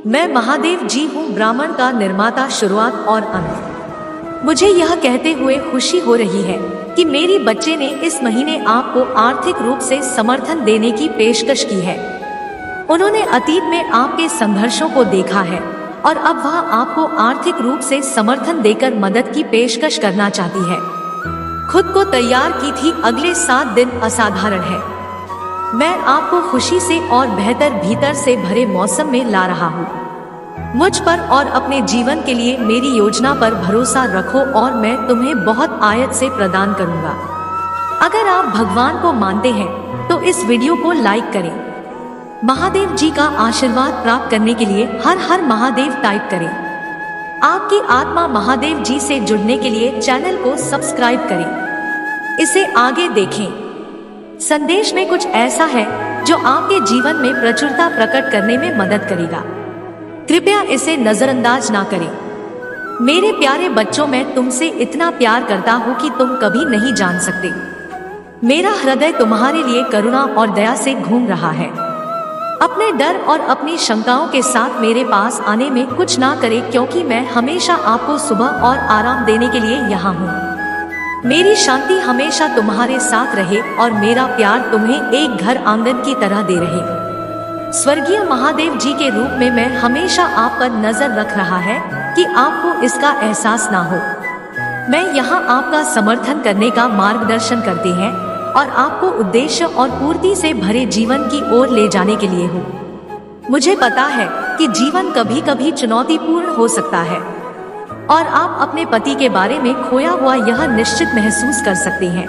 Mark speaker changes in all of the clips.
Speaker 1: मैं महादेव जी हूँ, ब्राह्मण का निर्माता, शुरुआत और अंत। मुझे यह कहते हुए खुशी हो रही है कि मेरी बच्चे ने इस महीने आपको आर्थिक रूप से समर्थन देने की पेशकश की है। उन्होंने अतीत में आपके संघर्षों को देखा है और अब वह आपको आर्थिक रूप से समर्थन देकर मदद की पेशकश करना चाहती है। खुद को तैयार की थी, अगले 7 दिन असाधारण है। मैं आपको खुशी से और बेहतर भीतर से भरे मौसम में ला रहा हूँ। मुझ पर और अपने जीवन के लिए मेरी योजना पर भरोसा रखो और मैं तुम्हें बहुत आयत से प्रदान करूँगा। अगर आप भगवान को मानते हैं तो इस वीडियो को लाइक करें। महादेव जी का आशीर्वाद प्राप्त करने के लिए हर हर महादेव टाइप करें। आपकी आत्मा महादेव जी से जुड़ने के लिए चैनल को सब्सक्राइब करें। इसे आगे देखें। संदेश में कुछ ऐसा है जो आपके जीवन में प्रचुरता प्रकट करने में मदद करेगा। कृपया इसे नजरअंदाज ना करें। मेरे प्यारे बच्चों, मैं तुमसे इतना प्यार करता हूँ कि तुम कभी नहीं जान सकते। मेरा हृदय तुम्हारे लिए करुणा और दया से घूम रहा है। अपने डर और अपनी शंकाओं के साथ मेरे पास आने में कुछ ना करें, क्योंकि मैं हमेशा आपको सुबह और आराम देने के लिए यहाँ हूँ। मेरी शांति हमेशा तुम्हारे साथ रहे और मेरा प्यार तुम्हें एक घर आंगन की तरह दे रहे। स्वर्गीय महादेव जी के रूप में मैं हमेशा आप पर नजर रख रहा है कि आपको इसका एहसास ना हो। मैं यहाँ आपका समर्थन करने का मार्गदर्शन करते हैं और आपको उद्देश्य और पूर्ति से भरे जीवन की ओर ले जाने के लिए हूँ। मुझे पता है कि जीवन कभी कभी चुनौतीपूर्ण हो सकता है और आप अपने पति के बारे में खोया हुआ यह निश्चित महसूस कर सकते हैं,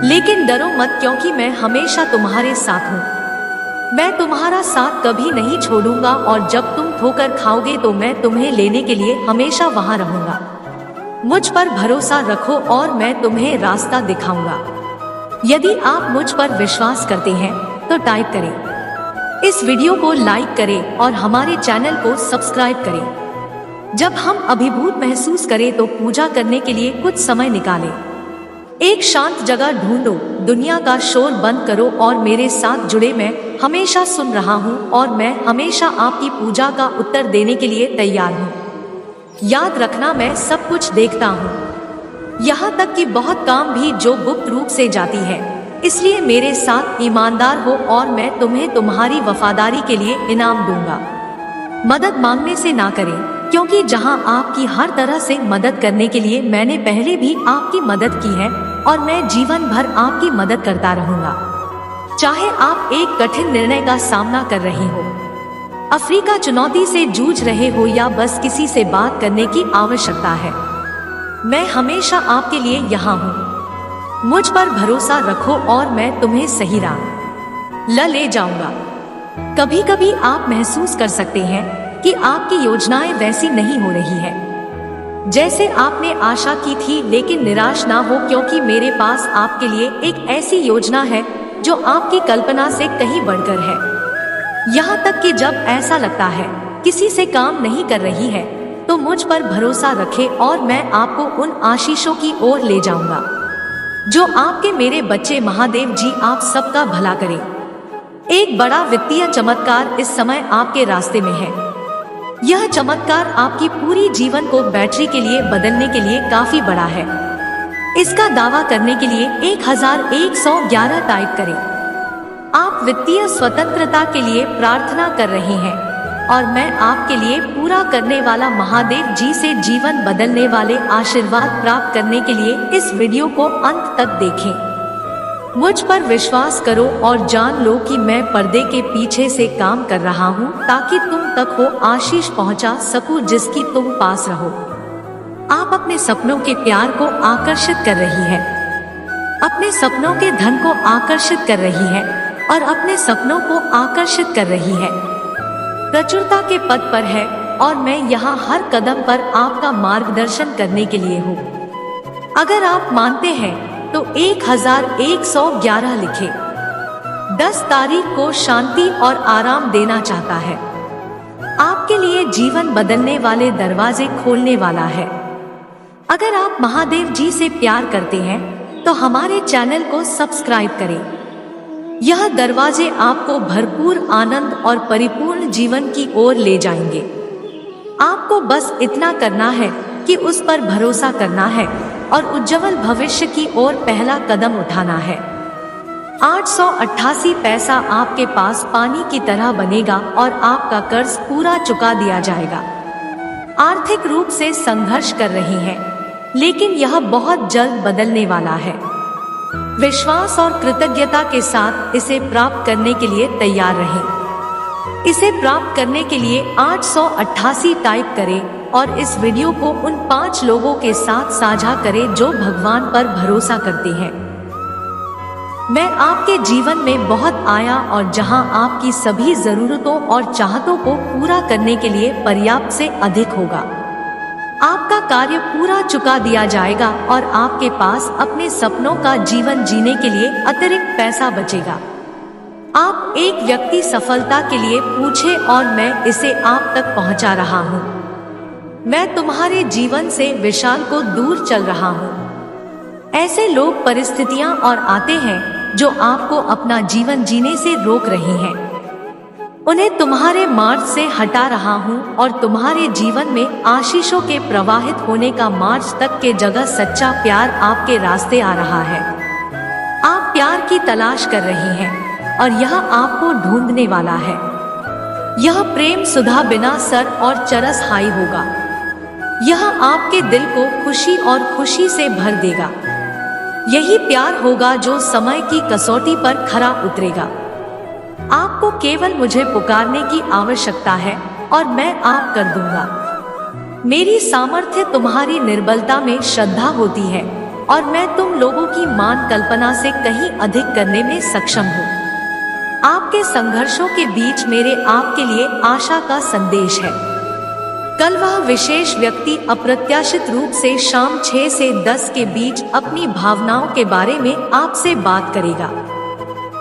Speaker 1: लेकिन डरो मत, क्योंकि मैं हमेशा तुम्हारे साथ हूँ। मैं तुम्हारा साथ कभी नहीं छोड़ूंगा और जब तुम ठोकर खाओगे तो मैं तुम्हें लेने के लिए हमेशा वहां रहूंगा। मुझ पर भरोसा रखो और मैं तुम्हें रास्ता दिखाऊंगा। यदि आप मुझ पर विश्वास करते हैं तो टाइप करें, इस वीडियो को लाइक करें और हमारे चैनल को सब्सक्राइब करें। जब हम अभिभूत महसूस करें तो पूजा करने के लिए कुछ समय निकालें। एक शांत जगह ढूंढो, दुनिया का शोर बंद करो और मेरे साथ जुड़े। मैं हमेशा सुन रहा हूँ और मैं हमेशा आपकी पूजा का उत्तर देने के लिए तैयार हूँ। याद रखना, मैं सब कुछ देखता हूँ, यहाँ तक कि बहुत काम भी जो गुप्त रूप से जाती है। इसलिए मेरे साथ ईमानदार हो और मैं तुम्हें तुम्हारी वफादारी के लिए इनाम दूंगा। मदद मांगने से ना करें, क्योंकि जहां आपकी हर तरह से मदद करने के लिए मैंने पहले भी आपकी मदद की है और मैं जीवन भर आपकी मदद करता रहूंगा। चाहे आप एक कठिन निर्णय का सामना कर रहे हो, अफ्रीका चुनौती से जूझ रहे हो या बस किसी से बात करने की आवश्यकता है, मैं हमेशा आपके लिए यहाँ हूँ। मुझ पर भरोसा रखो और मैं तुम्हें सही राह ले जाऊंगा। कभी कभी आप महसूस कर सकते हैं कि आपकी योजनाएं वैसी नहीं हो रही है जैसे आपने आशा की थी, लेकिन निराश ना हो, क्योंकि मेरे पास आपके लिए एक ऐसी योजना है जो आपकी कल्पना से कहीं बढ़कर है। यहाँ तक कि जब ऐसा लगता है किसी से काम नहीं कर रही है तो मुझ पर भरोसा रखें और मैं आपको उन आशीषों की ओर ले जाऊंगा जो आपके मेरे बच्चे। महादेव जी आप सबका भला करें। एक बड़ा वित्तीय चमत्कार इस समय आपके रास्ते में है। यह चमत्कार आपकी पूरी जीवन को बैटरी के लिए बदलने के लिए काफी बड़ा है। इसका दावा करने के लिए 1111 टाइप करें। आप वित्तीय स्वतंत्रता के लिए प्रार्थना कर रहे हैं और मैं आपके लिए पूरा करने वाला महादेव जी से जीवन बदलने वाले आशीर्वाद प्राप्त करने के लिए इस वीडियो को अंत तक देखें। मुझ पर विश्वास करो और जान लो कि मैं पर्दे के पीछे से काम कर रहा हूँ ताकि तुम तक वो आशीष पहुँचा सकूं जिसकी तुम पास रहो। आप अपने सपनों के प्यार को आकर्षित कर रही है, अपने सपनों के धन को आकर्षित कर रही है और अपने सपनों को आकर्षित कर रही है। प्रचुरता के पद पर है और मैं यहाँ हर कदम पर आपका मार्गदर्शन करने के लिए हूँ। अगर आप मानते हैं तो 1111 लिखे। 10 तारीख को शांति और आराम देना चाहता है, आपके लिए जीवन बदलने वाले दरवाजे खोलने वाला है। अगर आप महादेव जी से प्यार करते हैं तो हमारे चैनल को सब्सक्राइब करें। यह दरवाजे आपको भरपूर आनंद और परिपूर्ण जीवन की ओर ले जाएंगे। आपको बस इतना करना है कि उस पर भरोसा करना है और उज्जवल भविष्य की ओर पहला कदम उठाना है। 888 पैसा आपके पास पानी की तरह बनेगा और आपका कर्ज पूरा चुका दिया जाएगा। आर्थिक रूप से संघर्ष कर रही हैं, लेकिन यह बहुत जल्द बदलने वाला है। विश्वास और कृतज्ञता के साथ इसे प्राप्त करने के लिए तैयार रहें। इसे प्राप्त करने के लिए 888 टाइप करें और इस वीडियो को उन 5 लोगों के साथ साझा करें जो भगवान पर भरोसा करते हैं। मैं आपके जीवन में बहुत आया और जहां आपकी सभी जरूरतों और चाहतों को पूरा करने के लिए पर्याप्त से अधिक होगा। आपका कार्य पूरा चुका दिया जाएगा और आपके पास अपने सपनों का जीवन जीने के लिए अतिरिक्त पैसा बचेगा। आप एक व्यक्ति सफलता के लिए पूछे और मैं इसे आप तक पहुंचा रहा हूं। मैं तुम्हारे जीवन से विशाल को दूर चल रहा हूं। ऐसे लोग, परिस्थितियां और आते हैं जो आपको अपना जीवन जीने से रोक रही हैं। उन्हें तुम्हारे मार्ग से हटा रहा हूं और तुम्हारे जीवन में आशीषों के प्रवाहित होने का मार्ग तक के जगह सच्चा प्यार आपके रास्ते आ रहा है। आप प्यार की तलाश कर रही हैं और यह आपको ढूंढने वाला है। यह प्रेम सुधा बिना सर और चरस हाई होगा। यह आपके दिल को खुशी और खुशी से भर देगा। यही प्यार होगा जो समय की कसौटी पर खरा उतरेगा। आपको केवल मुझे पुकारने की आवश्यकता है और मैं आप कर दूंगा। मेरी सामर्थ्य तुम्हारी निर्बलता में श्रद्धा होती है और मैं तुम लोगों की मान कल्पना से कहीं अधिक करने में सक्षम हूँ। आपके संघर्षों के बीच मेरे आपके लिए आशा का संदेश है। कल वह विशेष व्यक्ति अप्रत्याशित रूप से शाम 6 से 10 के बीच अपनी भावनाओं के बारे में आपसे बात करेगा।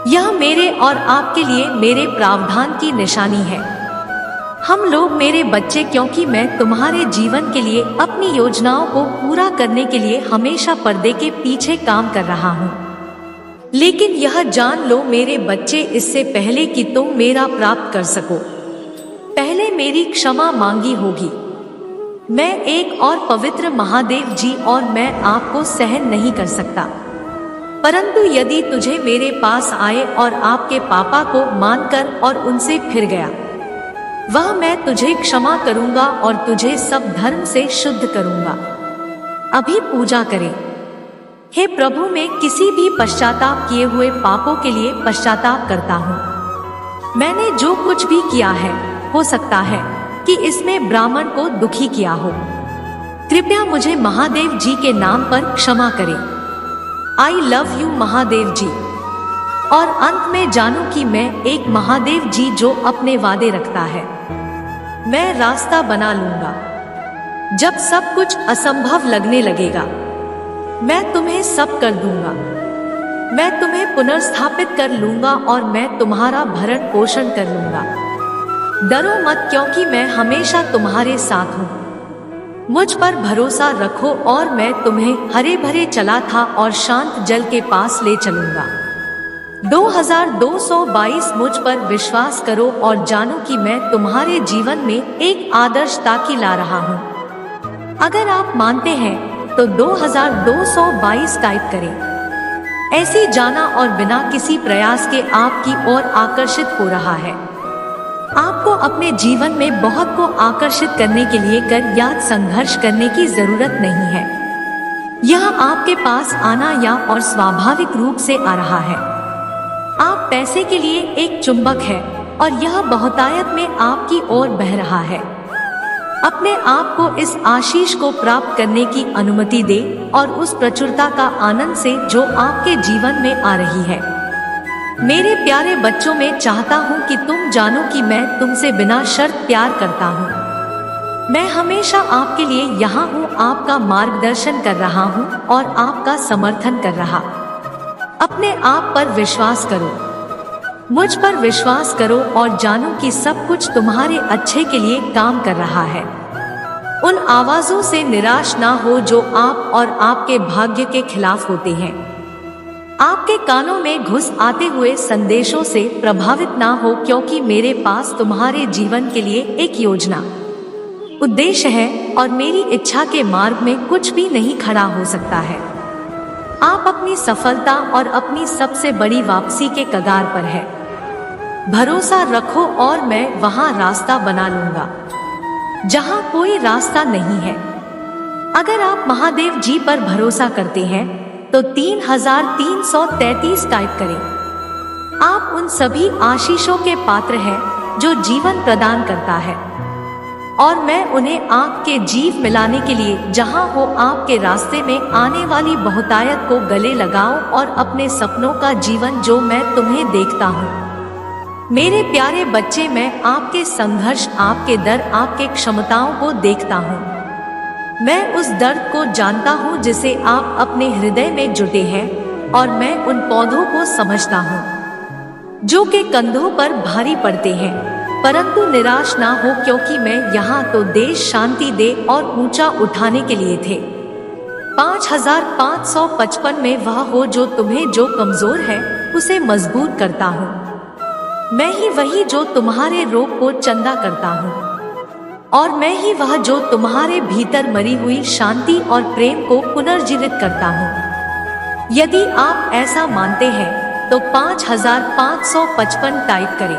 Speaker 1: यह मेरे और आपके लिए मेरे प्रावधान की निशानी है। हम लोग मेरे बच्चे, क्योंकि मैं तुम्हारे जीवन के लिए अपनी योजनाओं को पूरा करने के लिए हमेशा पर्दे के पीछे काम कर रहा हूँ। लेकिन यह जान लो मेरे बच्चे, इससे पहले कि तुम मेरा प्राप्त कर सको, पहले मेरी क्षमा मांगी होगी। मैं एक और पवित्र महादेव जी और मैं आपको सहन नहीं कर सकता। परंतु यदि तुझे मेरे पास आए और आपके पापा को मानकर और उनसे फिर गया, वह मैं तुझे क्षमा करूंगा और तुझे सब धर्म से शुद्ध करूंगा। अभी पूजा करें। हे प्रभु, मैं किसी भी पश्चाताप किए हुए पापों के लिए पश्चाताप करता हूँ। मैंने जो कुछ भी किया है, हो सकता है कि इसमें ब्राह्मण को दुखी किया हो। कृपया मुझे महादेव जी के नाम पर क्षमा करें। आई लव यू महादेव जी। और अंत में जानू कि मैं एक महादेव जी जो अपने वादे रखता है। मैं रास्ता बना लूंगा। जब सब कुछ असंभव लगने लगेगा, मैं तुम्हें सब कर दूंगा। मैं तुम्हें पुनर्स्थापित कर लूंगा और मैं तुम्हारा भरण पोषण कर लूंगा। डरो मत, क्योंकि मैं हमेशा तुम्हारे साथ हूँ। मुझ पर भरोसा रखो और मैं तुम्हें हरे भरे चला था और शांत जल के पास ले चलूंगा। 2222 मुझ पर विश्वास करो और जानो कि मैं तुम्हारे जीवन में एक आदर्श ताकि ला रहा हूँ। अगर आप मानते हैं तो 2222 टाइप करें। ऐसी जाना और बिना किसी प्रयास के आपकी ओर आकर्षित हो रहा है। आपको अपने जीवन में बहुत को आकर्षित करने के लिए कर याद संघर्ष करने की जरूरत नहीं है। यह आपके पास आना या और स्वाभाविक रूप से आ रहा है। आप पैसे के लिए एक चुंबक है और यह बहुतायत में आपकी ओर बह रहा है। अपने आप को इस आशीष को प्राप्त करने की अनुमति दे और उस प्रचुरता का आनंद से जो आपके जीवन में आ रही है। मेरे प्यारे बच्चों, मैं चाहता हूँ कि तुम जानो कि मैं तुमसे बिना शर्त प्यार करता हूँ। मैं हमेशा आपके लिए यहाँ हूँ, आपका मार्गदर्शन कर रहा हूँ और आपका समर्थन कर रहा। अपने आप पर विश्वास करो, मुझ पर विश्वास करो और जानो कि सब कुछ तुम्हारे अच्छे के लिए काम कर रहा है। उन आवाजों से निराश ना हो जो आप और आपके भाग्य के खिलाफ होते हैं। आपके कानों में घुस आते हुए संदेशों से प्रभावित ना हो, क्योंकि मेरे पास तुम्हारे जीवन के लिए एक योजना, उद्देश्य है और मेरी इच्छा के मार्ग में कुछ भी नहीं खड़ा हो सकता है। आप अपनी सफलता और अपनी सबसे बड़ी वापसी के कगार पर है। भरोसा रखो और मैं वहां रास्ता बना लूंगा जहां कोई रास्ता नहीं है। अगर आप महादेव जी पर भरोसा करते हैं तो 3333 टाइप करें। आप उन सभी आशीषों के पात्र हैं जो जीवन प्रदान करता है, और मैं उन्हें आपके जीव मिलाने के लिए जहां हो आपके रास्ते में आने वाली बहुतायत को गले लगाऊं और अपने सपनों का जीवन जो मैं तुम्हें देखता हूं। मेरे प्यारे बच्चे, मैं आपके संघर्ष, आपके डर, आपके क्षमताओं को देखता हूं। मैं उस दर्द को जानता हूं जिसे आप अपने हृदय में जुटे हैं, और मैं उन पौधों को समझता हूं जो के कंधों पर भारी पड़ते हैं, परंतु निराश ना हो, क्योंकि मैं यहाँ तो देश शांति दे और ऊंचा उठाने के लिए थे। 5555 में वह हो जो तुम्हें, जो कमजोर है उसे मजबूत करता हूँ। मैं ही वही जो तुम्हारे रोग को चंगा करता हूँ, और मैं ही वह जो तुम्हारे भीतर मरी हुई शांति और प्रेम को पुनर्जीवित करता हूँ। यदि आप ऐसा मानते हैं तो 5555 टाइप करें।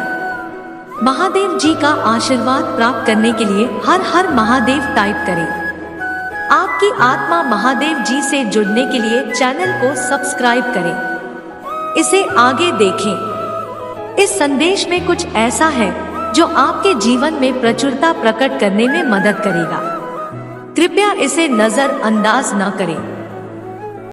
Speaker 1: महादेव जी का आशीर्वाद प्राप्त करने के लिए हर हर महादेव टाइप करें। आपकी आत्मा महादेव जी से जुड़ने के लिए चैनल को सब्सक्राइब करें। इसे आगे देखें। इस संदेश में कुछ ऐसा है जो आपके जीवन में प्रचुरता प्रकट करने में मदद करेगा। कृपया इसे नजरअंदाज न करें।